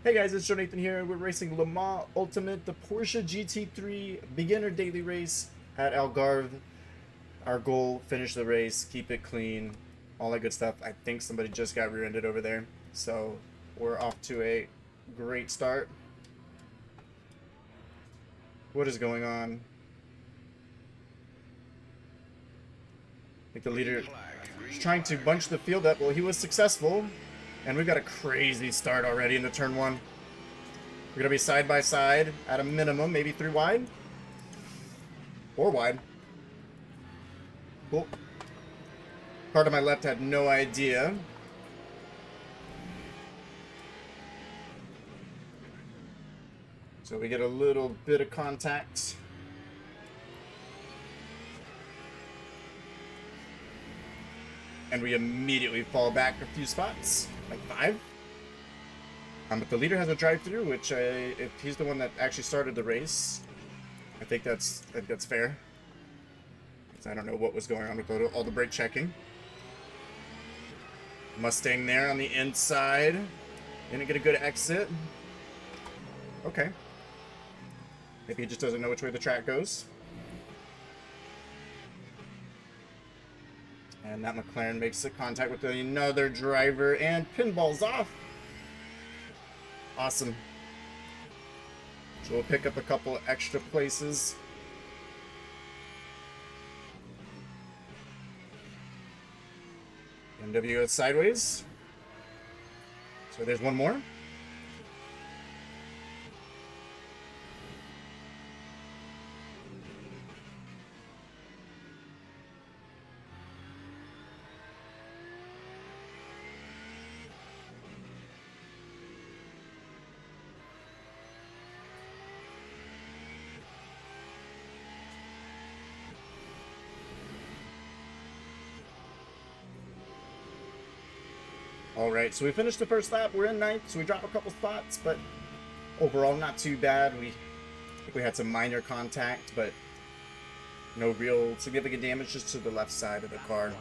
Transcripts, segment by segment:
Hey guys, it's Jonathan here. We're racing Le Mans Ultimate, the Porsche GT3 beginner daily race at Algarve. Our goal, finish the race, keep it clean, all that good stuff. I think somebody just got rear-ended over there. So we're off to a great start. What is going on? I think the leader is trying to bunch the field up. Well, he was successful. And we've got a crazy start already into turn one. We're going to be side by side at a minimum, maybe 3 wide. 4 wide. Cool. Car to my left had no idea. So we get a little bit of contact. And we immediately fall back a few spots, like 5. But the leader has a drive-through, which if he's the one that actually started the race, I think that's fair. I don't know what was going on with all the brake checking. Mustang there on the inside. Didn't get a good exit. Okay. Maybe he just doesn't know which way the track goes. And that McLaren makes a contact with another driver and pinballs off. Awesome. So we'll pick up a couple extra places. MW is sideways. So there's one more. Alright, so we finished the first lap. We're in 9th, so we drop a couple spots, but overall not too bad. I think we had some minor contact, but no real significant damage, just to the left side of the car.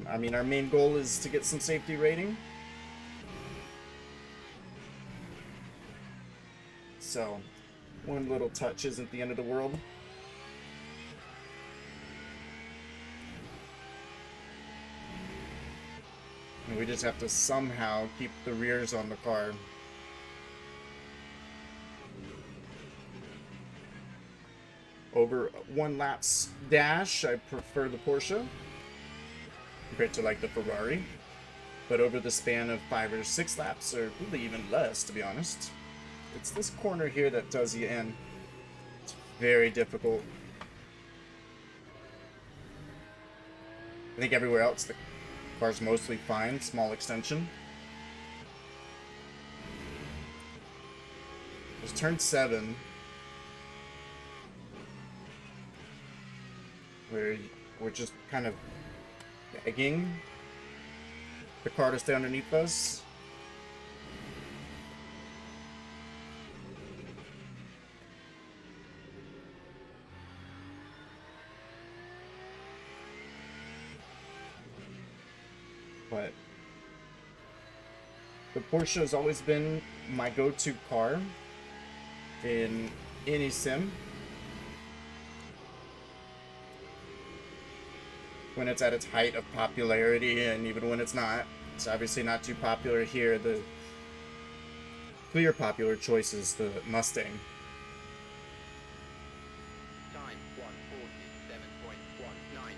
I mean, our main goal is to get some safety rating. So, one little touch isn't the end of the world. And we just have to somehow keep the rears on the car. Over 1 lap's dash, I prefer the Porsche compared to like the Ferrari. But over the span of 5 or 6 laps, or really even less, to be honest, it's this corner here that does you in. It's very difficult. I think everywhere else the car's mostly fine, small extension. It's turn 7. Where we're just kind of begging the car to stay underneath us. But the Porsche has always been my go-to car in any sim. When it's at its height of popularity, and even when it's not. It's obviously not too popular here. The clear popular choice is the Mustang. Time 1:47.19.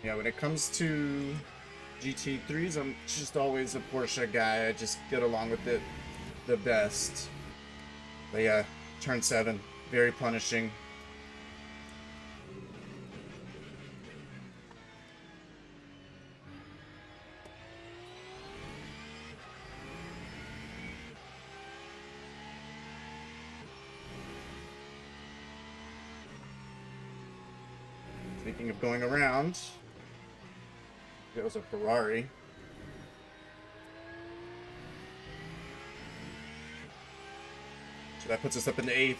Yeah, when it comes to GT3s, I'm just always a Porsche guy. I just get along with it the best. But yeah, turn 7, very punishing. Speaking of going around, it was a Ferrari. So that puts us up in the 8th.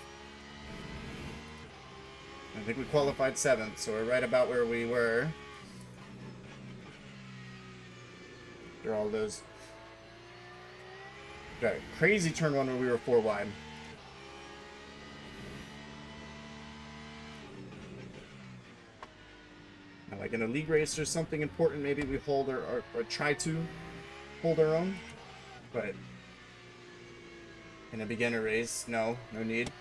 I think we qualified 7th, so we're right about where we were. After all those. Got a crazy turn one where we were 4 wide. Now, like in a league race or something important, maybe we hold or try to hold our own. But in a beginner race, no need.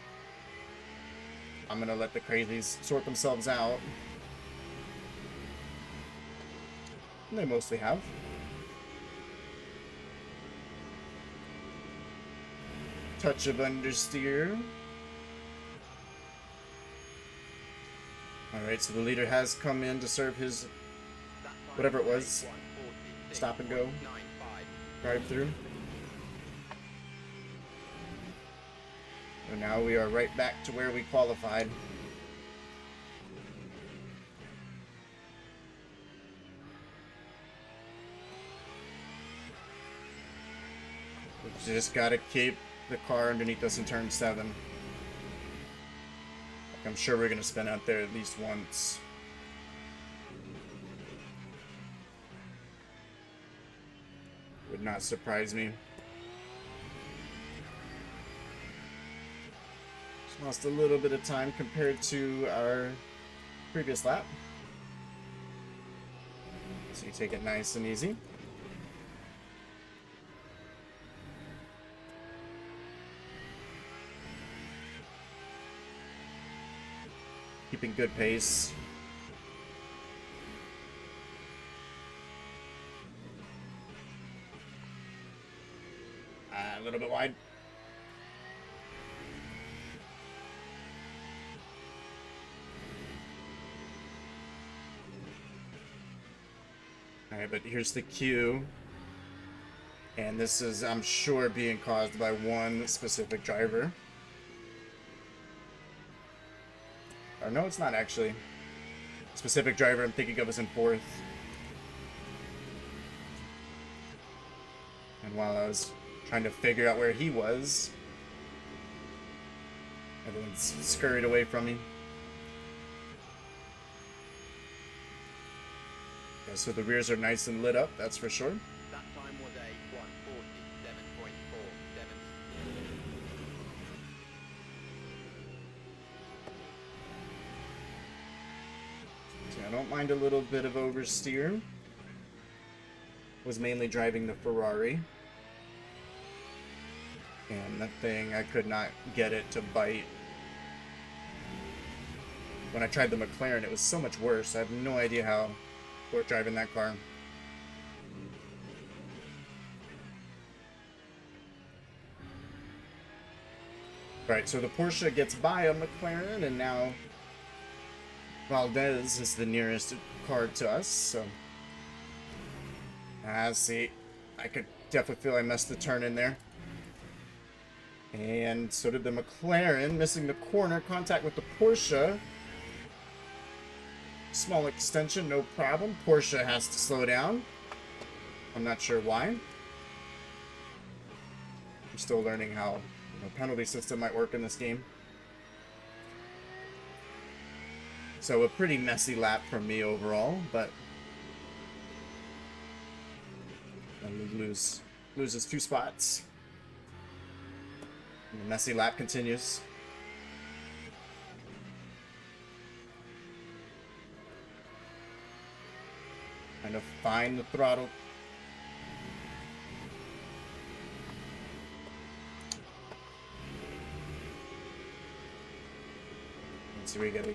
I'm gonna let the crazies sort themselves out. And they mostly have. Touch of understeer. Alright, so the leader has come in to serve his, whatever it was, stop and go, drive through. And now we are right back to where we qualified. We just gotta keep the car underneath us in turn 7. Like, I'm sure we're gonna spin out there at least once. Would not surprise me. Just lost a little bit of time compared to our previous lap. So you take it nice and easy. Keeping good pace. A little bit wide. Alright, but here's the cue. And this is, I'm sure, being caused by one specific driver. Or no, it's not actually. Specific driver I'm thinking of is in 4th. And while I was trying to figure out where he was, everyone's scurried away from me. Yeah, so the rears are nice and lit up, that's for sure. That time was a 1:47.47. I don't mind a little bit of oversteer. Was mainly driving the Ferrari. And that thing, I could not get it to bite. When I tried the McLaren, it was so much worse. I have no idea how we're driving that car. Right, so the Porsche gets by a McLaren, and now Valdez is the nearest car to us, so... see, I could definitely feel I messed the turn in there. And so did the McLaren, missing the corner, contact with the Porsche. Small extension, no problem. Porsche has to slow down. I'm not sure why. I'm still learning how the penalty system might work in this game. So a pretty messy lap from me overall, but loses 2 spots. And the messy lap continues. Trying to find the throttle. So we get a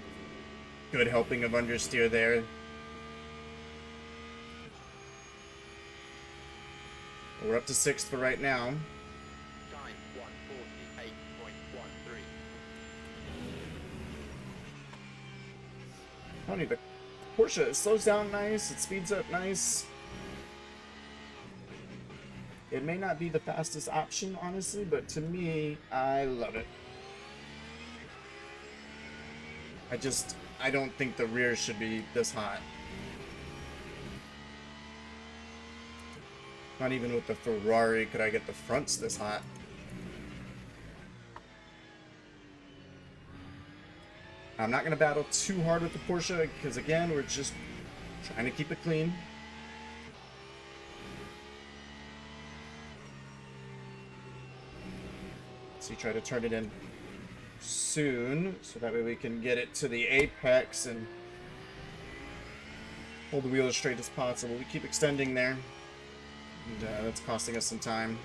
good helping of understeer there. We're up to 6th for right now. Time 1:48.13. Funny, the Porsche, it slows down nice, it speeds up nice. It may not be the fastest option, honestly, but to me, I love it. I don't think the rear should be this hot. Not even with the Ferrari could I get the fronts this hot. I'm not going to battle too hard with the Porsche because, again, we're just trying to keep it clean. So you try to turn it in soon so that way we can get it to the apex and hold the wheel as straight as possible. We keep extending there, and that's costing us some time.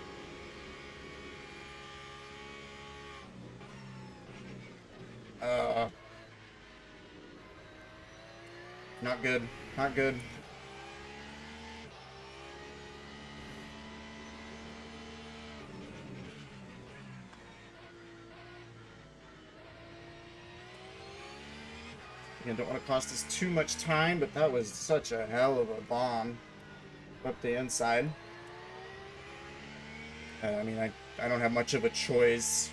Not good. Not good. Again, don't want to cost us too much time, but that was such a hell of a bomb up the inside. I mean, I don't have much of a choice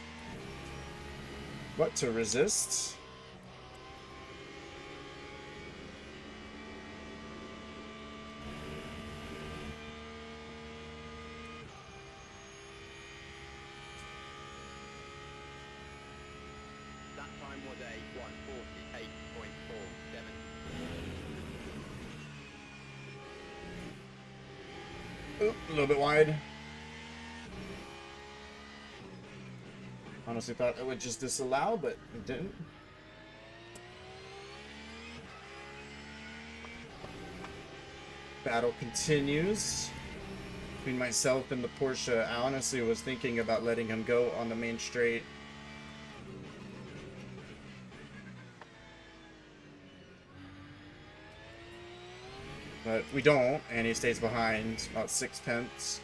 but to resist. That time was a 1:48.47. Oop, a little bit wide. Honestly thought it would just disallow, but it didn't. Battle continues between myself and the Porsche. I honestly was thinking about letting him go on the main straight. But we don't, and he stays behind about 6 tenths.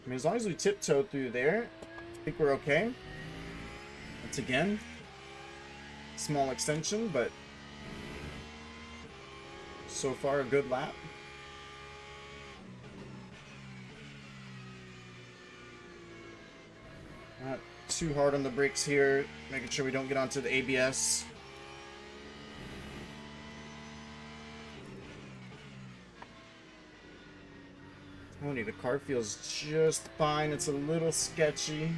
I mean, as long as we tiptoe through there, I think we're okay. Once again, small extension, but so far a good lap. Not too hard on the brakes here, making sure we don't get onto the ABS. Tony, the car feels just fine. It's a little sketchy.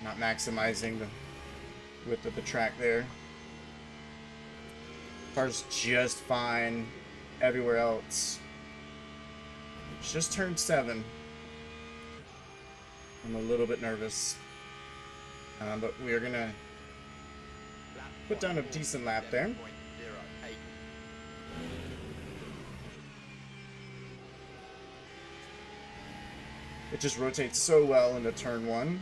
Not maximizing the width of the track there. Car's just fine everywhere else. It's just turned 7. I'm a little bit nervous. But we are going to put down a decent lap there. It just rotates so well into turn 1.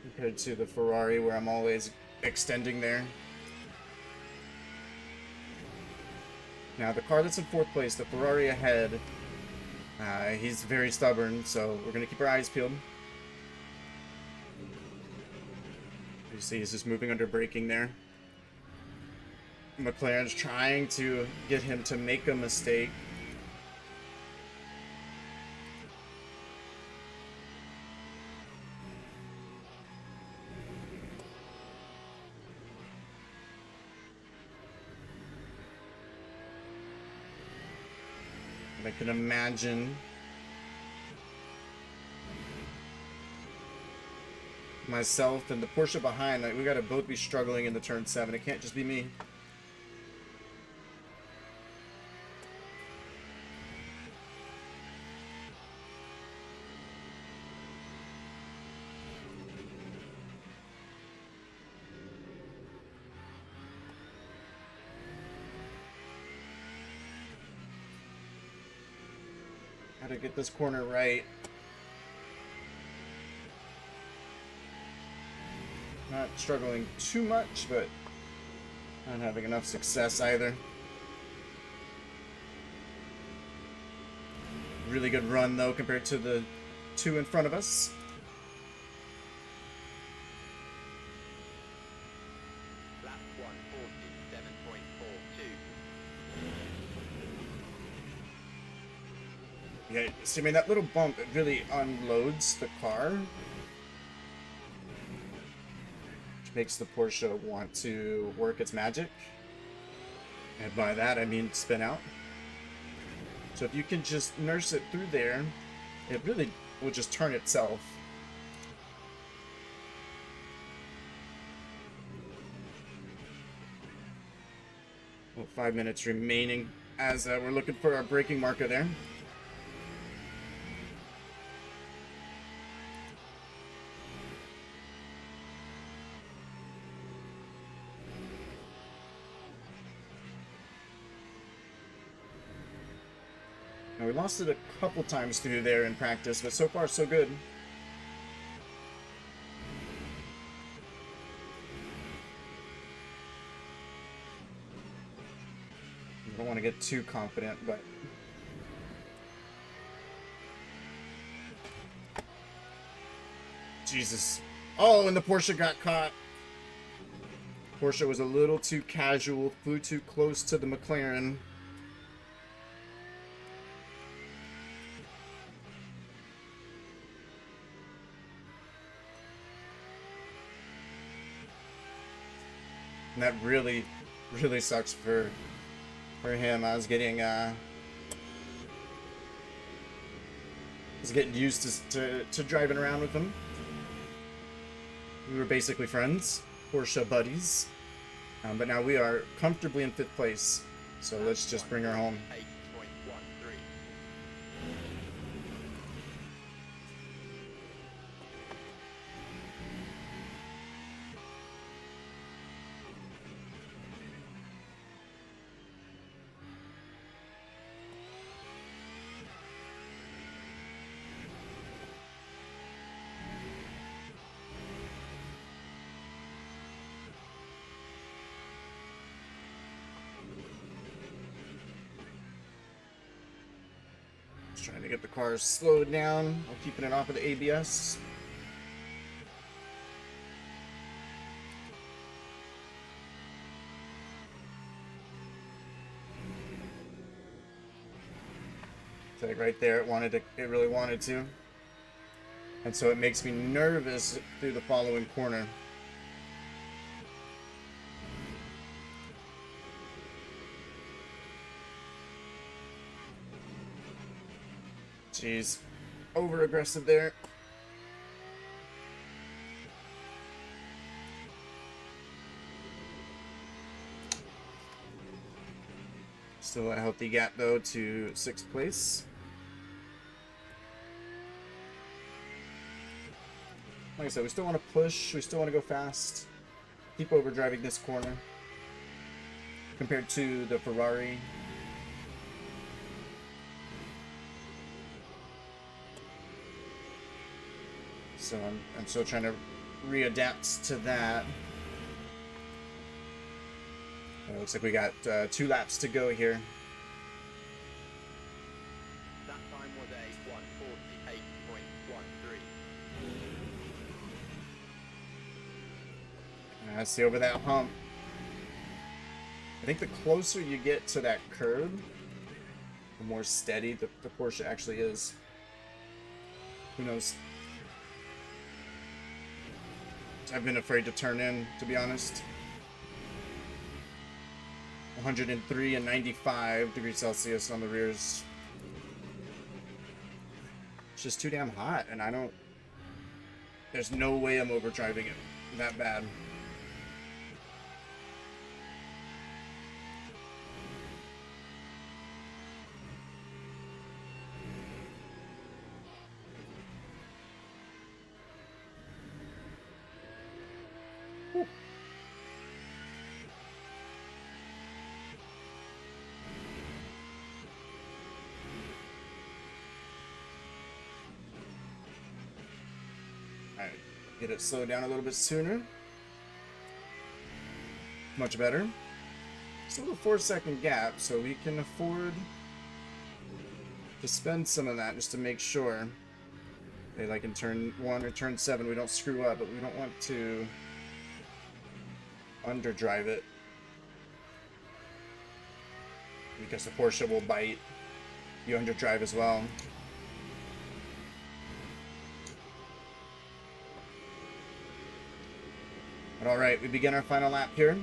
Compared to the Ferrari where I'm always extending there. Now the car that's in 4th place, the Ferrari ahead, he's very stubborn, so we're going to keep our eyes peeled. You see he's just moving under braking there. McLaren's trying to get him to make a mistake. I can imagine myself and the Porsche behind, like, we gotta both be struggling in the turn 7. It can't just be me. Gotta get this corner right. Not struggling too much, but not having enough success either. Really good run though compared to the 2 in front of us. Lap 1:47.42. Yeah, see, I mean, that little bump, it really unloads the car. makes the Porsche want to work its magic. And by that, I mean spin out. So if you can just nurse it through there, it really will just turn itself. Well, 5 minutes remaining as we're looking for our braking marker there. Now, we lost it a couple times through there in practice, but so far so good. I don't want to get too confident, but Jesus. Oh, and the Porsche got caught. Porsche was a little too casual, flew too close to the McLaren. And that really sucks for him. I was getting used to driving around with him. We were basically friends, Porsche buddies. But now we are comfortably in 5th place. So let's just bring her home. 8.13. Just trying to get the car slowed down while keeping it off of the ABS. So like right there, it really wanted to. And so it makes me nervous through the following corner. Jeez. Over aggressive there. Still a healthy gap though to 6th place. Like I said, we still want to push, we still want to go fast. Keep overdriving this corner. Compared to the Ferrari. So I'm still trying to readapt to that. It looks like we got 2 laps to go here. That time was a 1:48.13. I see over that hump. I think the closer you get to that curb, the more steady the Porsche actually is. Who knows? I've been afraid to turn in, to be honest. 103 and 95 degrees Celsius on the rears. It's just too damn hot, and I don't... There's no way I'm overdriving it that bad. Alright, get it slowed down a little bit sooner. Much better. Still a 4-second gap, so we can afford to spend some of that just to make sure. They like in turn 1 or turn 7 we don't screw up, but we don't want to underdrive it. Because the Porsche will bite you underdrive as well. But all right, we begin our final lap here.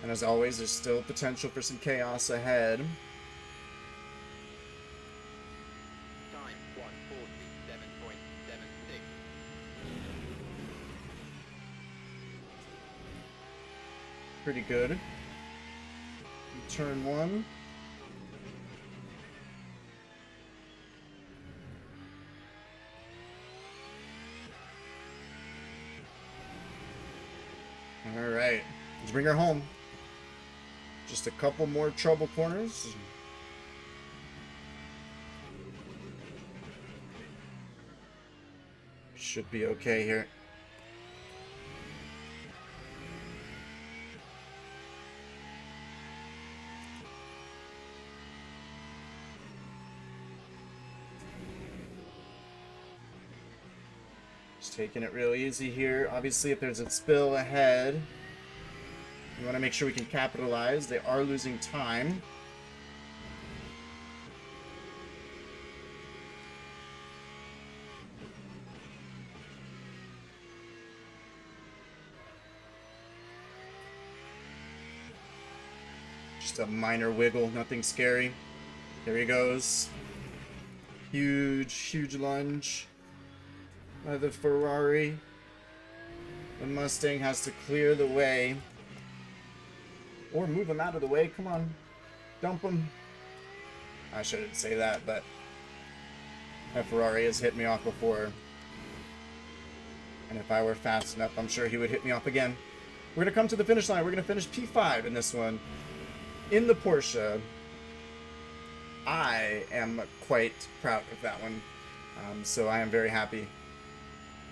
And as always, there's still potential for some chaos ahead. Time 1:47.76. Pretty good. Turn 1. All right, let's bring her home. Just a couple more trouble corners. Should be okay here. Just taking it real easy here. Obviously, if there's a spill ahead, we want to make sure we can capitalize. They are losing time. Just a minor wiggle, nothing scary. There he goes. Huge, huge lunge by the Ferrari. The Mustang has to clear the way. Or move him out of the way. Come on. Dump him. I shouldn't say that, but that Ferrari has hit me off before. And if I were fast enough, I'm sure he would hit me off again. We're going to come to the finish line. We're going to finish P5 in this one. In the Porsche. I am quite proud of that one. So I am very happy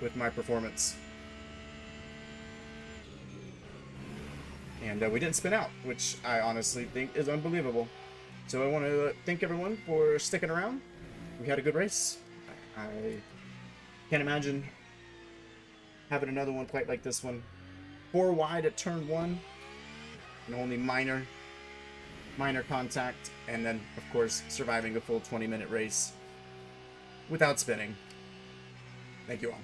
with my performance. And we didn't spin out, which I honestly think is unbelievable. So I want to thank everyone for sticking around. We had a good race. I can't imagine having another one quite like this one. 4 wide at turn 1, and only minor contact, and then, of course, surviving a full 20-minute race without spinning. Thank you all.